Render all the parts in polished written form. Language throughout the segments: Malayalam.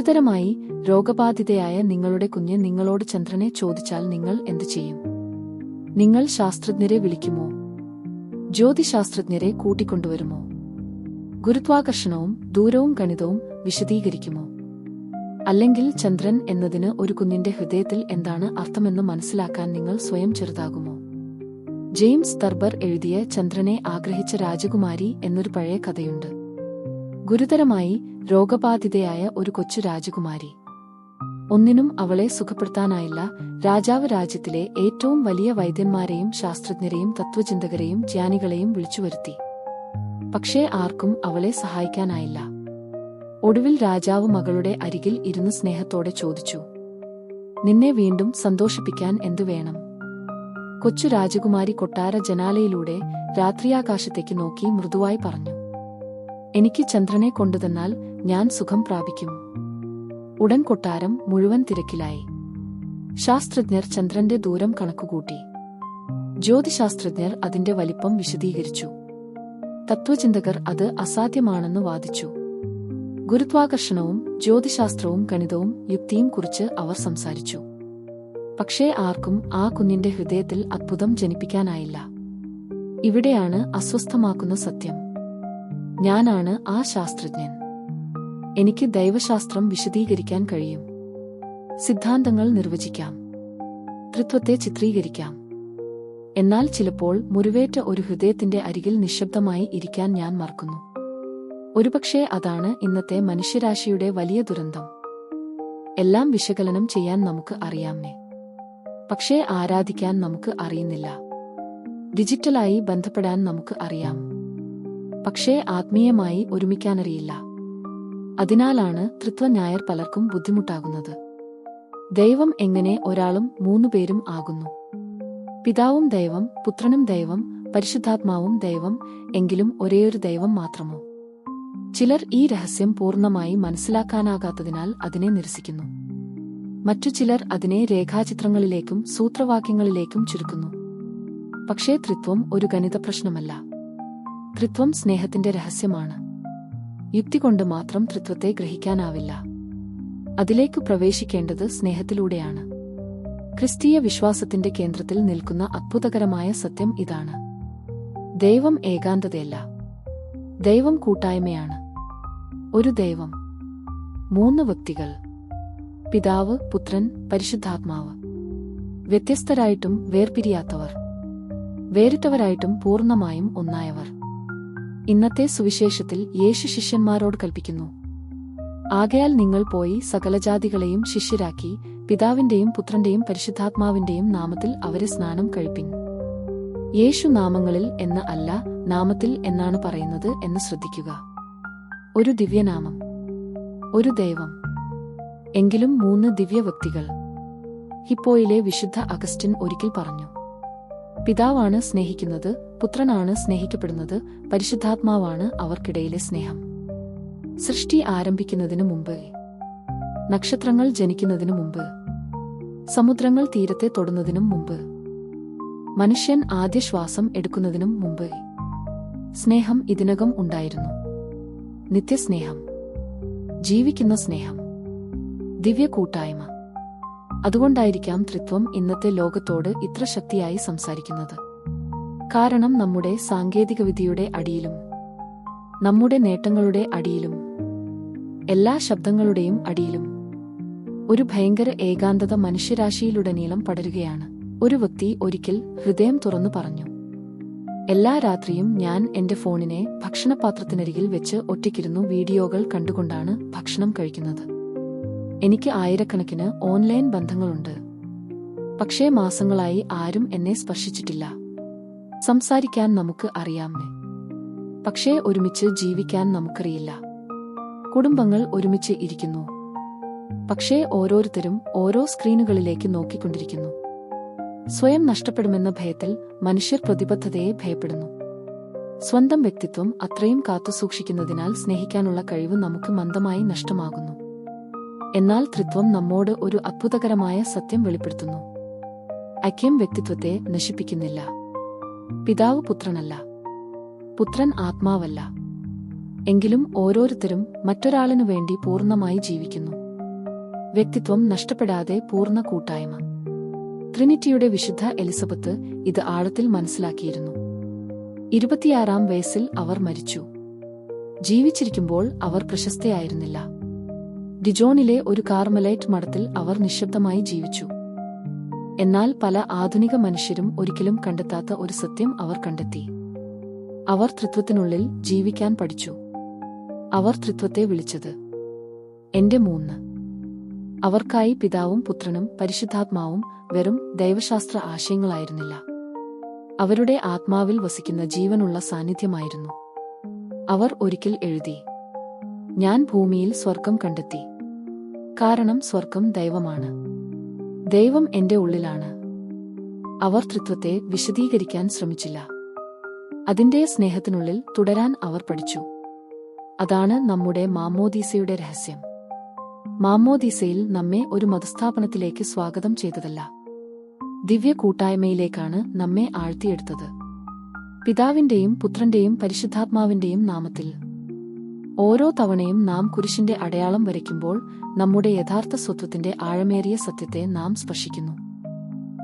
ഗുരുതരമായി രോഗബാധിതയായ നിങ്ങളുടെ കുഞ്ഞ് നിങ്ങളോട് ചന്ദ്രനെ ചോദിച്ചാൽ നിങ്ങൾ എന്തു ചെയ്യും? നിങ്ങൾ ശാസ്ത്രജ്ഞരെ വിളിക്കുമോ? ജ്യോതിശാസ്ത്രജ്ഞരെ കൂട്ടിക്കൊണ്ടുവരുമോ? ഗുരുത്വാകർഷണവും ദൂരവും ഗണിതവും വിശദീകരിക്കുമോ? അല്ലെങ്കിൽ ചന്ദ്രൻ എന്നതിന് ഒരു കുഞ്ഞിന്റെ ഹൃദയത്തിൽ എന്താണ് അർത്ഥമെന്ന് മനസ്സിലാക്കാൻ നിങ്ങൾ സ്വയം ചെറുതാകുമോ? ജെയിംസ് തർബർ എഴുതിയ ചന്ദ്രനെ ആഗ്രഹിച്ച രാജകുമാരി എന്നൊരു പഴയ കഥയുണ്ട്. ഗുരുതരമായി രോഗബാധിതയായ ഒരു കൊച്ചു രാജകുമാരി. ഒന്നിനും അവളെ സുഖപ്പെടുത്താനായില്ല. രാജാവ് രാജ്യത്തിലെ ഏറ്റവും വലിയ വൈദ്യന്മാരെയും ശാസ്ത്രജ്ഞരെയും തത്വചിന്തകരെയും ജ്ഞാനികളെയും വിളിച്ചുവരുത്തി. പക്ഷേ ആർക്കും അവളെ സഹായിക്കാനായില്ല. ഒടുവിൽ രാജാവ് മകളുടെ അരികിൽ ഇരുന്ന് സ്നേഹത്തോടെ ചോദിച്ചു, നിന്നെ വീണ്ടും സന്തോഷിപ്പിക്കാൻ എന്തു വേണം? കൊച്ചു രാജകുമാരി കൊട്ടാര ജനാലയിലൂടെ രാത്രിയാകാശത്തേക്ക് നോക്കി മൃദുവായി പറഞ്ഞു, എനിക്ക് ചന്ദ്രനെ കൊണ്ടുതന്നാൽ ഞാൻ സുഖം പ്രാപിക്കും. ഉടൻ കൊട്ടാരം മുഴുവൻ തിരക്കിലായി. ശാസ്ത്രജ്ഞർ ചന്ദ്രന്റെ ദൂരം കണക്കുകൂട്ടി. ജ്യോതിശാസ്ത്രജ്ഞർ അതിന്റെ വലിപ്പം വിശദീകരിച്ചു. തത്വചിന്തകർ അത് അസാധ്യമാണെന്ന് വാദിച്ചു. ഗുരുത്വാകർഷണവും ജ്യോതിശാസ്ത്രവും ഗണിതവും യുക്തിയും കുറിച്ച് അവർ സംസാരിച്ചു. പക്ഷേ ആർക്കും ആ കുഞ്ഞിന്റെ ഹൃദയത്തിൽ അത്ഭുതം ജനിപ്പിക്കാനായില്ല. ഇവിടെയാണ് അസ്വസ്ഥമാക്കുന്ന സത്യം. ഞാനാണ് ആ ശാസ്ത്രജ്ഞൻ. എനിക്ക് ദൈവശാസ്ത്രം വിശദീകരിക്കാൻ കഴിയും. സിദ്ധാന്തങ്ങൾ നിർവചിക്കാം. ത്രിത്വത്തെ ചിത്രീകരിക്കാം. എന്നാൽ ചിലപ്പോൾ മുറിവേറ്റ ഒരു ഹൃദയത്തിന്റെ അരികിൽ നിശബ്ദമായി ഇരിക്കാൻ ഞാൻ മറക്കുന്നു. ഒരുപക്ഷേ അതാണ് ഇന്നത്തെ മനുഷ്യരാശിയുടെ വലിയ ദുരന്തം. എല്ലാം വിശകലനം ചെയ്യാൻ നമുക്ക് അറിയാമേ, പക്ഷേ ആരാധിക്കാൻ നമുക്ക് അറിയുന്നില്ല. ഡിജിറ്റലായി ബന്ധപ്പെടാൻ നമുക്ക് അറിയാം, പക്ഷേ ആത്മീയമായി ഒരുമിക്കാനറിയില്ല. അതിനാലാണ് ത്രിത്വജ്ഞായർ പലർക്കും ബുദ്ധിമുട്ടാകുന്നത്. ദൈവം എങ്ങനെ ഒരാളും മൂന്നുപേരും ആകുന്നു? പിതാവും ദൈവം, പുത്രനും ദൈവം, പരിശുദ്ധാത്മാവും ദൈവം, എങ്കിലും ഒരേയൊരു ദൈവം മാത്രമോ? ചിലർ ഈ രഹസ്യം പൂർണ്ണമായി മനസ്സിലാക്കാനാകാത്തതിനാൽ അതിനെ നിരസിക്കുന്നു. മറ്റു ചിലർ അതിനെ രേഖാചിത്രങ്ങളിലേക്കും സൂത്രവാക്യങ്ങളിലേക്കും ചുരുക്കുന്നു. പക്ഷേ ത്രിത്വം ഒരു ഗണിത പ്രശ്നമല്ല. ത്രിത്വം സ്നേഹത്തിന്റെ രഹസ്യമാണ്. യുക്തി കൊണ്ട് മാത്രം ത്രിത്വത്തെ ഗ്രഹിക്കാനാവില്ല. അതിലേക്ക് പ്രവേശിക്കേണ്ടത് സ്നേഹത്തിലൂടെയാണ്. ക്രിസ്തീയ വിശ്വാസത്തിന്റെ കേന്ദ്രത്തിൽ നിൽക്കുന്ന അത്ഭുതകരമായ സത്യം ഇതാണ്: ദൈവം ഏകാന്തതയല്ല, ദൈവം കൂട്ടായ്മയാണ്. ഒരു ദൈവം, മൂന്ന് വ്യക്തികൾ: പിതാവ്, പുത്രൻ, പരിശുദ്ധാത്മാവ്. വ്യത്യസ്തരായിട്ടും വേർപിരിയാത്തവർ, വേറിട്ടവരായിട്ടും പൂർണ്ണമായും ഒന്നായവർ. ഇന്നത്തെ സുവിശേഷത്തിൽ യേശു ശിഷ്യന്മാരോട് കൽപ്പിക്കുന്നു, ആകയാൽ നിങ്ങൾ പോയി സകലജാതികളെയും ശിഷ്യരാക്കി പിതാവിന്റെയും പുത്രന്റെയും പരിശുദ്ധാത്മാവിന്റെയും നാമത്തിൽ അവരെ സ്നാനം കഴിപ്പിൻ. യേശു നാമങ്ങളിൽ എന്ന് അല്ല, നാമത്തിൽ എന്നാണ് പറയുന്നത് എന്ന് ശ്രദ്ധിക്കുക. ഒരു ദിവ്യനാമം, ഒരു ദൈവം, എങ്കിലും മൂന്ന് ദിവ്യ വ്യക്തികൾ. ഹിപ്പോയിലെ വിശുദ്ധ അഗസ്റ്റിൻ ഒരിക്കൽ പറഞ്ഞു, പിതാവാണ് സ്നേഹിക്കുന്നത്, പുത്രനാണ് സ്നേഹിക്കപ്പെടുന്നത്, പരിശുദ്ധാത്മാവാണ് അവർക്കിടയിലെ സ്നേഹം. സൃഷ്ടി ആരംഭിക്കുന്നതിനു മുമ്പ്, നക്ഷത്രങ്ങൾ ജനിക്കുന്നതിനു മുമ്പ്, സമുദ്രങ്ങൾ തീരത്തെ തൊടുന്നതിനും മുമ്പ്, മനുഷ്യൻ ആദ്യ ശ്വാസം എടുക്കുന്നതിനും മുമ്പ് സ്നേഹം ഇതിനകം ഉണ്ടായിരുന്നു. നിത്യസ്നേഹം, ജീവിക്കുന്ന സ്നേഹം, ദിവ്യ കൂട്ടായ്മ. അതുകൊണ്ടായിരിക്കാം ത്രിത്വം ഇന്നത്തെ ലോകത്തോട് ഇത്ര ശക്തിയായി സംസാരിക്കുന്നത്. കാരണം നമ്മുടെ സാങ്കേതികവിദ്യയുടെ അടിയിലും നമ്മുടെ നേട്ടങ്ങളുടെ അടിയിലും എല്ലാ ശബ്ദങ്ങളുടെയും അടിയിലും ഒരു ഭയങ്കര ഏകാന്തത മനുഷ്യരാശിയിലുടനീളം പടരുകയാണ്. ഒരു വ്യക്തി ഒരിക്കൽ ഹൃദയം തുറന്നു പറഞ്ഞു, എല്ലാ രാത്രിയും ഞാൻ എന്റെ ഫോണിനെ ഭക്ഷണപാത്രത്തിനരികിൽ വെച്ച് ഒറ്റയ്ക്കിരുന്നു വീഡിയോകൾ കണ്ടുകൊണ്ടാണ് ഭക്ഷണം കഴിക്കുന്നത്. എനിക്ക് ആയിരക്കണക്കിന് ഓൺലൈൻ ബന്ധങ്ങളുണ്ട്, പക്ഷേ മാസങ്ങളായി ആരും എന്നെ സ്പർശിച്ചിട്ടില്ല. സംസാരിക്കാൻ നമുക്ക് അറിയാമേ, പക്ഷേ ഒരുമിച്ച് ജീവിക്കാൻ നമുക്കറിയില്ല. കുടുംബങ്ങൾ ഒരുമിച്ച് ഇരിക്കുന്നു, പക്ഷേ ഓരോരുത്തരും ഓരോ സ്ക്രീനുകളിലേക്ക് നോക്കിക്കൊണ്ടിരിക്കുന്നു. സ്വയം നഷ്ടപ്പെടുമെന്ന ഭയത്തിൽ മനുഷ്യർ പ്രതിബദ്ധതയെ ഭയപ്പെടുന്നു. സ്വന്തം വ്യക്തിത്വം അത്രയും കാത്തുസൂക്ഷിക്കുന്നതിനാൽ സ്നേഹിക്കാനുള്ള കഴിവ് നമുക്ക് മന്ദമായി നഷ്ടമാകുന്നു. എന്നാൽ ത്രിത്വം നമ്മോട് ഒരു അത്ഭുതകരമായ സത്യം വെളിപ്പെടുത്തുന്നു. ഐക്യം വ്യക്തിത്വത്തെ നശിപ്പിക്കുന്നില്ല. പിതാവ് പുത്രനല്ല, പുത്രൻ ആത്മാവല്ല, എങ്കിലും ഓരോരുത്തരും മറ്റൊരാളിനു വേണ്ടി പൂർണ്ണമായി ജീവിക്കുന്നു. വ്യക്തിത്വം നഷ്ടപ്പെടാതെ പൂർണ്ണ കൂട്ടായ്മ. ട്രിനിറ്റിയുടെ വിശുദ്ധ എലിസബത്ത് ഇത് ആഴത്തിൽ മനസ്സിലാക്കിയിരുന്നു. 26-ാം വയസ്സിൽ അവർ മരിച്ചു. ജീവിച്ചിരിക്കുമ്പോൾ അവർ പ്രശസ്തയായിരുന്നില്ല. ഡിജോണിലെ ഒരു കാർമലൈറ്റ് മഠത്തിൽ അവർ നിശബ്ദമായി ജീവിച്ചു. എന്നാൽ പല ആധുനിക മനുഷ്യരും ഒരിക്കലും കണ്ടെത്താത്ത ഒരു സത്യം അവർ കണ്ടെത്തി. അവർ ത്രിത്വത്തിനുള്ളിൽ ജീവിക്കാൻ പഠിച്ചു. അവർ ത്രിത്വത്തെ വിളിച്ചത് എന്റെ 3. അവർക്കായി പിതാവും പുത്രനും പരിശുദ്ധാത്മാവും വെറും ദൈവശാസ്ത്ര ആശയങ്ങളായിരുന്നില്ല. അവരുടെ ആത്മാവിൽ വസിക്കുന്ന ജീവനുള്ള സാന്നിധ്യമായിരുന്നു. അവർ ഒരിക്കൽ എഴുതി, ഞാൻ ഭൂമിയിൽ സ്വർഗം കണ്ടെത്തി. കാരണം സ്വർഗം ദൈവമാണ്. ദൈവം എന്റെ ഉള്ളിലാണ്. അവർ ത്രിത്വത്തെ വിശദീകരിക്കാൻ ശ്രമിച്ചില്ല. അതിന്റെ സ്നേഹത്തിനുള്ളിൽ തുടരാൻ അവർ പഠിച്ചു. അതാണ് നമ്മുടെ മാമ്മോദീസയുടെ രഹസ്യം. മാമ്മോദീസയിൽ നമ്മെ ഒരു മതസ്ഥാപനത്തിലേക്ക് സ്വാഗതം ചെയ്തതല്ല, ദിവ്യ കൂട്ടായ്മയിലേക്കാണ് നമ്മെ ആഴ്ത്തിയെടുത്തത്. പിതാവിന്റെയും പുത്രന്റെയും പരിശുദ്ധാത്മാവിന്റെയും നാമത്തിൽ. ഓരോ തവണയും നാം കുരിശിന്റെ അടയാളം വരയ്ക്കുമ്പോൾ നമ്മുടെ യഥാർത്ഥ സ്വത്വത്തിന്റെ ആഴമേറിയ സത്യത്തെ നാം സ്പർശിക്കുന്നു.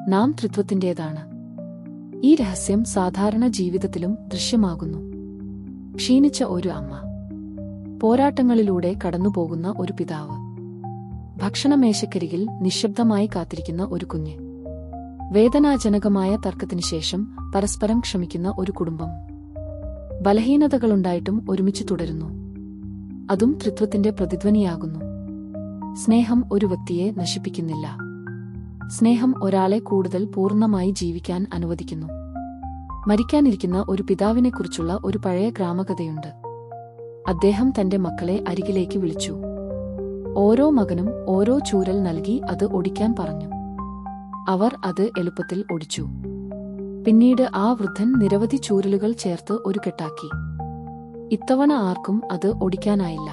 നാം ത്രിത്വത്തിന്റേതാണ്. ഈ രഹസ്യം സാധാരണ ജീവിതത്തിലും ദൃശ്യമാകുന്നു. ക്ഷീണിച്ച ഒരു അമ്മ, പോരാട്ടങ്ങളിലൂടെ കടന്നുപോകുന്ന ഒരു പിതാവ്, ഭക്ഷണമേശക്കരികിൽ നിശബ്ദമായി കാത്തിരിക്കുന്ന ഒരു കുഞ്ഞ്, വേദനാജനകമായ തർക്കത്തിനു ശേഷം പരസ്പരം ക്ഷമിക്കുന്ന ഒരു കുടുംബം. ബലഹീനതകളുണ്ടായിട്ടും ഒരുമിച്ച് തുടരുന്നു. അതും ത്രിത്വത്തിന്റെ പ്രതിധ്വനിയാകുന്നു. സ്നേഹം ഒരു വ്യക്തിയെ നശിപ്പിക്കുന്നില്ല. സ്നേഹം ഒരാളെ കൂടുതൽ പൂർണ്ണമായി ജീവിക്കാൻ അനുവദിക്കുന്നു. മരിക്കാനിരിക്കുന്ന ഒരു പിതാവിനെക്കുറിച്ചുള്ള ഒരു പഴയ ഗ്രാമകഥയുണ്ട്. അദ്ദേഹം തന്റെ മക്കളെ അരികിലേക്ക് വിളിച്ചു. ഓരോ മകനും ഓരോ ചൂരൽ നൽകി അത് ഒടിക്കാൻ പറഞ്ഞു. അവർ അത് എളുപ്പത്തിൽ ഒടിച്ചു. പിന്നീട് ആ വൃദ്ധൻ നിരവധി ചൂരലുകൾ ചേർത്ത് ഒരു കെട്ടാക്കി. ഇത്തവണ ആർക്കും അത് ഒടിക്കാനായില്ല.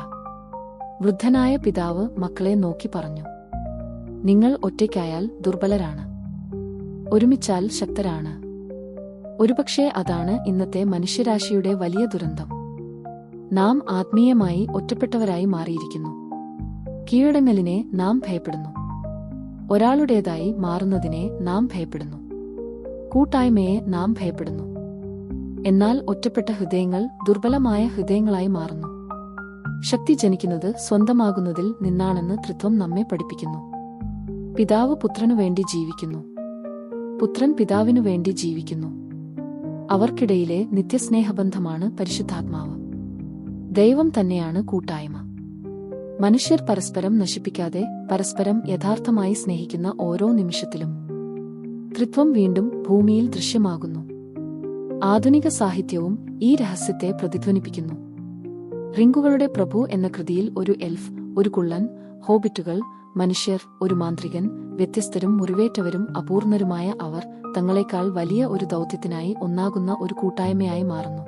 വൃദ്ധനായ പിതാവ് മക്കളെ നോക്കി പറഞ്ഞു, നിങ്ങൾ ഒറ്റയ്ക്കായാൽ ദുർബലരാണ്, ഒരുമിച്ചാൽ ശക്തരാണ്. ഒരുപക്ഷേ അതാണ് ഇന്നത്തെ മനുഷ്യരാശിയുടെ വലിയ ദുരന്തം. നാം ആത്മീയമായി ഒറ്റപ്പെട്ടവരായി മാറിയിരിക്കുന്നു. കീഴടങ്ങലിനെ നാം ഭയപ്പെടുന്നു. ഒരാളുടേതായി മാറുന്നതിനെ നാം ഭയപ്പെടുന്നു. കൂട്ടായ്മയെ നാം ഭയപ്പെടുന്നു. എന്നാൽ ഒറ്റപ്പെട്ട ഹൃദയങ്ങൾ ദുർബലമായ ഹൃദയങ്ങളായി മാറുന്നു. ശക്തി ജനിക്കുന്നത് സ്വന്തമാകുന്നതിൽ നിന്നാണെന്ന് ത്രിത്വം നമ്മെ പഠിപ്പിക്കുന്നു. പിതാവ് പുത്രനു വേണ്ടി ജീവിക്കുന്നു. പുത്രൻ പിതാവിനു വേണ്ടി ജീവിക്കുന്നു. അവർക്കിടയിലെ നിത്യസ്നേഹബന്ധമാണ് പരിശുദ്ധാത്മാവ്. ദൈവം തന്നെയാണ് കൂട്ടായ്മ. മനുഷ്യർ പരസ്പരം നശിപ്പിക്കാതെ പരസ്പരം യഥാർത്ഥമായി സ്നേഹിക്കുന്ന ഓരോ നിമിഷത്തിലും ത്രിത്വം വീണ്ടും ഭൂമിയിൽ ദൃശ്യമാകുന്നു. ആധുനിക സാഹിത്യവും ഈ രഹസ്യത്തെ പ്രതിധ്വനിപ്പിക്കുന്നു. റിംഗുകളുടെ പ്രഭു എന്ന കൃതിയിൽ ഒരു എൽഫ്, ഒരു കുള്ളൻ, ഹോബിറ്റുകൾ, മനുഷ്യർ, ഒരു മാന്ത്രികൻ, വ്യത്യസ്തരും മുറിവേറ്റവരും അപൂർണരുമായ അവർ തങ്ങളെക്കാൾ വലിയ ഒരു ദൗത്യത്തിനായി ഒന്നാകുന്ന ഒരു കൂട്ടായ്മയായി മാറുന്നു.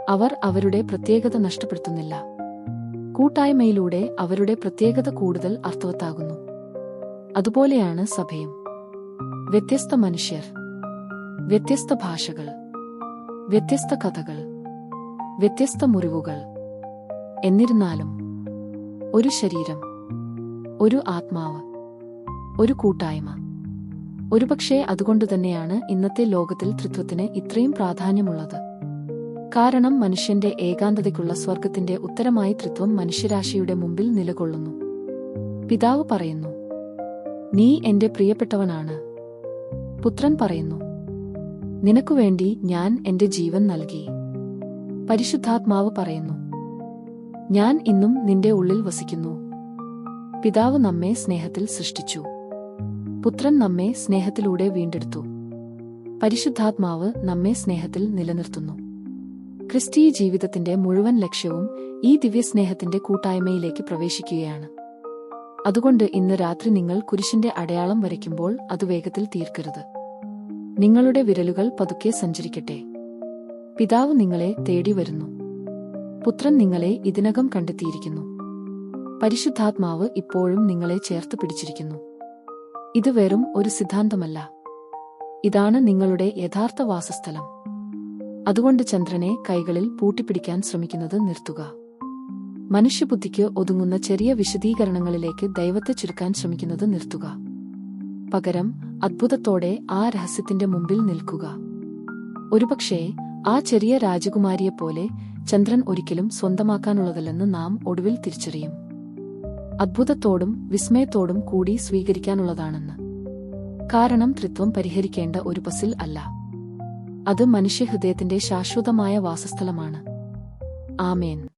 അവർ അവരുടെ പ്രത്യേകത നഷ്ടപ്പെടുത്തുന്നില്ല. കൂട്ടായ്മയിലൂടെ അവരുടെ പ്രത്യേകത കൂടുതൽ അർത്ഥവത്താകുന്നു. അതുപോലെയാണ് സഭയും. വ്യത്യസ്ത മനുഷ്യർ, വ്യത്യസ്ത ഭാഷകൾ, വ്യത്യസ്ത കഥകൾ, വ്യത്യസ്ത മുറിവുകൾ. എന്നിരുന്നാലും ഒരു ശരീരം, ഒരു ആത്മാവ്, ഒരു കൂട്ടായ്മ. ഒരുപക്ഷേ അതുകൊണ്ടുതന്നെയാണ് ഇന്നത്തെ ലോകത്തിൽ ത്രിത്വത്തിന് ഇത്രയും പ്രാധാന്യമുള്ളത്. കാരണം മനുഷ്യന്റെ ഏകാന്തതയ്ക്കുള്ള സ്വർഗത്തിന്റെ ഉത്തരമായി ത്രിത്വം മനുഷ്യരാശിയുടെ മുമ്പിൽ നിലകൊള്ളുന്നു. പിതാവ് പറയുന്നു, നീ എന്റെ പ്രിയപ്പെട്ടവനാണ്. പുത്രൻ പറയുന്നു, നിനക്കുവേണ്ടി ഞാൻ എന്റെ ജീവൻ നൽകി. പരിശുദ്ധാത്മാവ് പറയുന്നു, ഞാൻ ഇന്നും നിന്റെ ഉള്ളിൽ വസിക്കുന്നു. പിതാവ് നമ്മെ സ്നേഹത്തിൽ സൃഷ്ടിച്ചു. പുത്രൻ നമ്മെ സ്നേഹത്തിലൂടെ വീണ്ടെടുത്തു. പരിശുദ്ധാത്മാവ് നമ്മെ സ്നേഹത്തിൽ നിലനിർത്തുന്നു. ക്രിസ്തീയ ജീവിതത്തിന്റെ മുഴുവൻ ലക്ഷ്യവും ഈ ദിവ്യസ്നേഹത്തിന്റെ കൂട്ടായ്മയിലേക്ക് പ്രവേശിക്കുകയാണ്. അതുകൊണ്ട് ഇന്ന് രാത്രി നിങ്ങൾ കുരിശിന്റെ അടയാളം വരയ്ക്കുമ്പോൾ അത് വേഗത്തിൽ തീർക്കരുത്. നിങ്ങളുടെ വിരലുകൾ പതുക്കെ സഞ്ചരിക്കട്ടെ. പിതാവ് നിങ്ങളെ തേടി വരുന്നു. പുത്രൻ നിങ്ങളെ ഇതിനകം കണ്ടെത്തിയിരിക്കുന്നു. പരിശുദ്ധാത്മാവ് ഇപ്പോഴും നിങ്ങളെ ചേർത്ത് പിടിച്ചിരിക്കുന്നു. ഇത് വെറും ഒരു സിദ്ധാന്തമല്ല. ഇതാണ് നിങ്ങളുടെ യഥാർത്ഥ വാസസ്ഥലം. അതുകൊണ്ട് ചന്ദ്രനെ കൈകളിൽ പൂട്ടിപ്പിടിക്കാൻ ശ്രമിക്കുന്നത് നിർത്തുക. മനുഷ്യബുദ്ധിക്ക് ഒതുങ്ങുന്ന ചെറിയ വിശദീകരണങ്ങളിലേക്ക് ദൈവത്തെ ചുരുക്കാൻ ശ്രമിക്കുന്നത് നിർത്തുക. പകരം അദ്ഭുതത്തോടെ ആ രഹസ്യത്തിന്റെ മുമ്പിൽ നിൽക്കുക. ഒരുപക്ഷേ ആ ചെറിയ രാജകുമാരിയെപ്പോലെ ചന്ദ്രൻ ഒരിക്കലും സ്വന്തമാക്കാനുള്ളതല്ലെന്ന് നാം ഒടുവിൽ തിരിച്ചറിയും. അദ്ഭുതത്തോടും വിസ്മയത്തോടും കൂടി സ്വീകരിക്കാനുള്ളതാണെന്ന്. കാരണം ത്രിത്വം പരിഹരിക്കേണ്ട ഒരു പസിൽ അല്ല. അത് മനുഷ്യഹൃദയത്തിന്റെ ശാശ്വതമായ വാസസ്ഥലമാണ്. ആമേൻ.